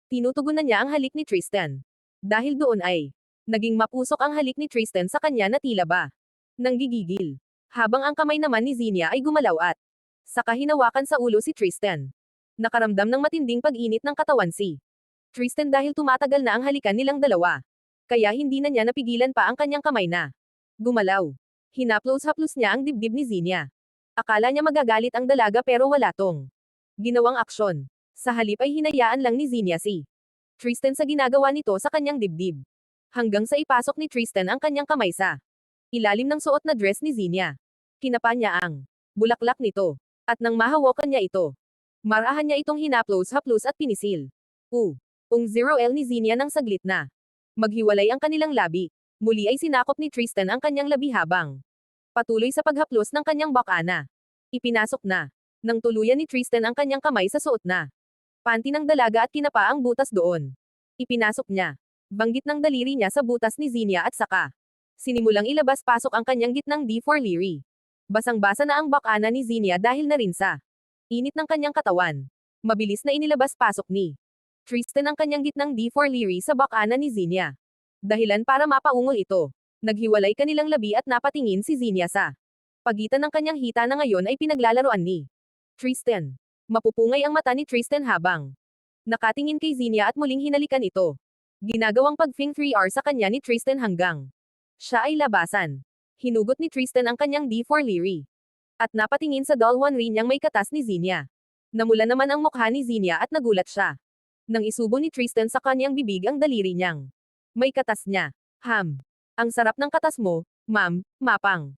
tinutugunan niya ang halik ni Tristan. Dahil doon ay naging mapusok ang halik ni Tristan sa kanya na tila ba nanggigigil. Habang ang kamay naman ni Zinia ay gumalaw at saka hinawakan sa ulo si Tristan. Nakaramdam ng matinding pag-init ng katawan si Tristan dahil tumatagal na ang halikan nilang dalawa. Kaya hindi na niya napigilan pa ang kanyang kamay na gumalaw. Hinaplos-haplos niya ang dibdib ni Xenia. Akala niya magagalit ang dalaga pero wala tong ginawang aksyon. Sa halip ay hinayaan lang ni Xenia si Tristan sa ginagawa nito sa kanyang dibdib. Hanggang sa ipasok ni Tristan ang kanyang kamay sa ilalim ng suot na dress ni Xenia. Kinapa niya ang bulaklak nito. At nang mahawakan niya ito, marahan niya itong hinaplos-haplos at pinisil. Ung 0L ni Xenia ng saglit na maghiwalay ang kanilang labi. Muli ay sinakop ni Tristan ang kanyang labi habang patuloy sa paghaplos ng kanyang bakana. Ipinasok na nang tuluyan ni Tristan ang kanyang kamay sa suot na panty ng dalaga at kinapa ang butas doon. Ipinasok niya banggit ng daliri niya sa butas ni Xenia at saka sinimulang ilabas-pasok ang kanyang gitnang D4 liri. Basang-basa na ang bakana ni Xenia dahil na rin sa init ng kanyang katawan. Mabilis na inilabas-pasok ni Tristan ang kanyang gitnang D4 liri sa bakana ni Xenia. Dahilan para mapaungol ito. Naghiwalay kanilang labi at napatingin si Xenia sa pagitan ng kanyang hita na ngayon ay pinaglalaroan ni Tristan. Mapupungay ang mata ni Tristan habang nakatingin kay Xenia at muling hinalikan ito. Ginagawang pag-fing 3R sa kanya ni Tristan hanggang siya ay labasan. Hinugot ni Tristan ang kanyang D4 liri. At napatingin sa doll 1 rin niyang may katas ni Xenia. Namula naman ang mukha ni Xenia at nagulat siya. Nang isubo ni Tristan sa kanyang bibig ang daliri niyang may katas niya. Ang sarap ng katas mo, ma'am, mapang.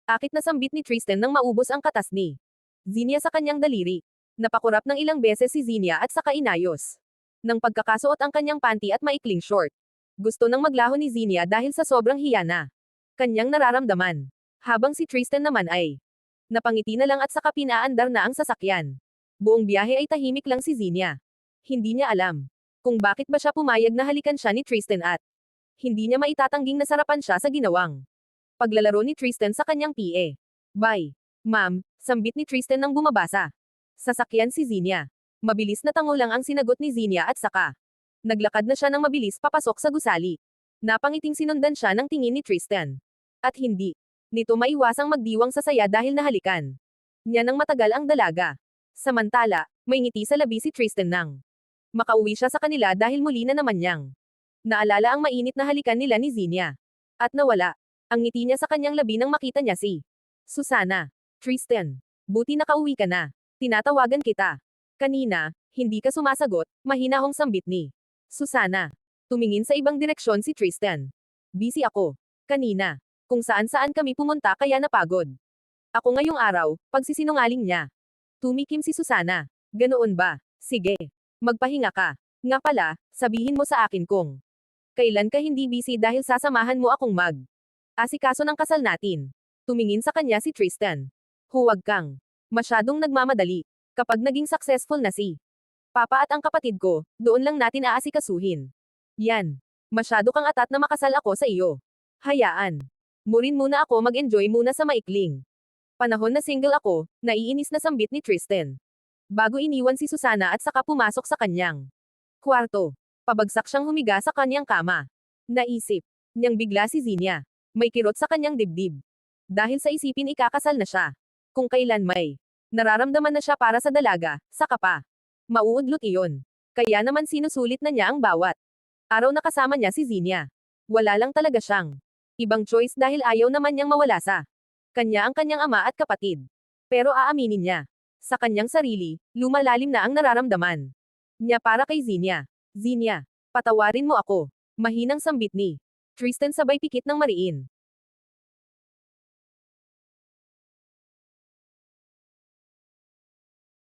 Akit na sambit ni Tristan nang maubos ang katas ni Xenia sa kanyang daliri. Napakurap ng ilang beses si Xenia at saka inayos nang pagkakasuot ang kanyang panty at maikling short. Gusto nang maglaho ni Xenia dahil sa sobrang hiya na kanyang nararamdaman. Habang si Tristan naman ay napangiti na lang at saka pinaandar na ang sasakyan. Buong biyahe ay tahimik lang si Xenia. Hindi niya alam kung bakit ba siya pumayag na halikan siya ni Tristan at hindi niya maitatangging nasarapan siya sa ginawang paglalaro ni Tristan sa kanyang PA. Bye, ma'am, sambit ni Tristan nang bumabasa. Sasakyan si Xenia. Mabilis na tango lang ang sinagot ni Xenia at saka naglakad na siya ng mabilis papasok sa gusali. Napangiting sinundan siya ng tingin ni Tristan. At hindi nito maiwasang magdiwang sa saya dahil nahalikan niya ng matagal ang dalaga. Samantala, may ngiti sa labi si Tristan nang makauwi siya sa kanila dahil muli na naman niyang naalala ang mainit na halikan nila ni Xenia. At nawala ang ngiti niya sa kanyang labi nang makita niya si Susana. Tristan, buti nakauwi ka na. Tinatawagan kita. Kanina, hindi ka sumasagot, mahinahong sambit ni Susana. Tumingin sa ibang direksyon si Tristan. Busy ako. Kanina. Kung saan-saan kami pumunta kaya napagod. Ako ngayong araw, pagsisinungaling niya. Tumikim si Susana. Ganoon ba? Sige. Magpahinga ka. Nga pala, sabihin mo sa akin kung kailan ka hindi busy dahil sasamahan mo akong asikaso ng kasal natin. Tumingin sa kanya si Tristan. Huwag kang masyadong nagmamadali. Kapag naging successful na si Papa at ang kapatid ko, doon lang natin aasikasuhin. Yan. Masyado kang atat na makasal ako sa iyo. Hayaan. Murin muna ako mag-enjoy muna sa maikling panahon na single ako, naiinis na sambit ni Tristan. Bago iniwan si Susana at saka pumasok sa kanyang kwarto. Pabagsak siyang humiga sa kanyang kama. Naisip niyang bigla si Xenia. May kirot sa kanyang dibdib. Dahil sa isipin ikakasal na siya. Kung kailan may nararamdaman na siya para sa dalaga, saka pa mauudlot iyon. Kaya naman sinusulit na niya ang bawat araw na kasama niya si Xenia. Wala lang talaga siyang ibang choice dahil ayaw naman niyang mawala sa kanya ang kanyang ama at kapatid. Pero aaminin niya sa kanyang sarili, lumalalim na ang nararamdaman niya para kay Xenia. Xenia, patawarin mo ako. Mahinang sambit ni Tristan sabay pikit ng mariin.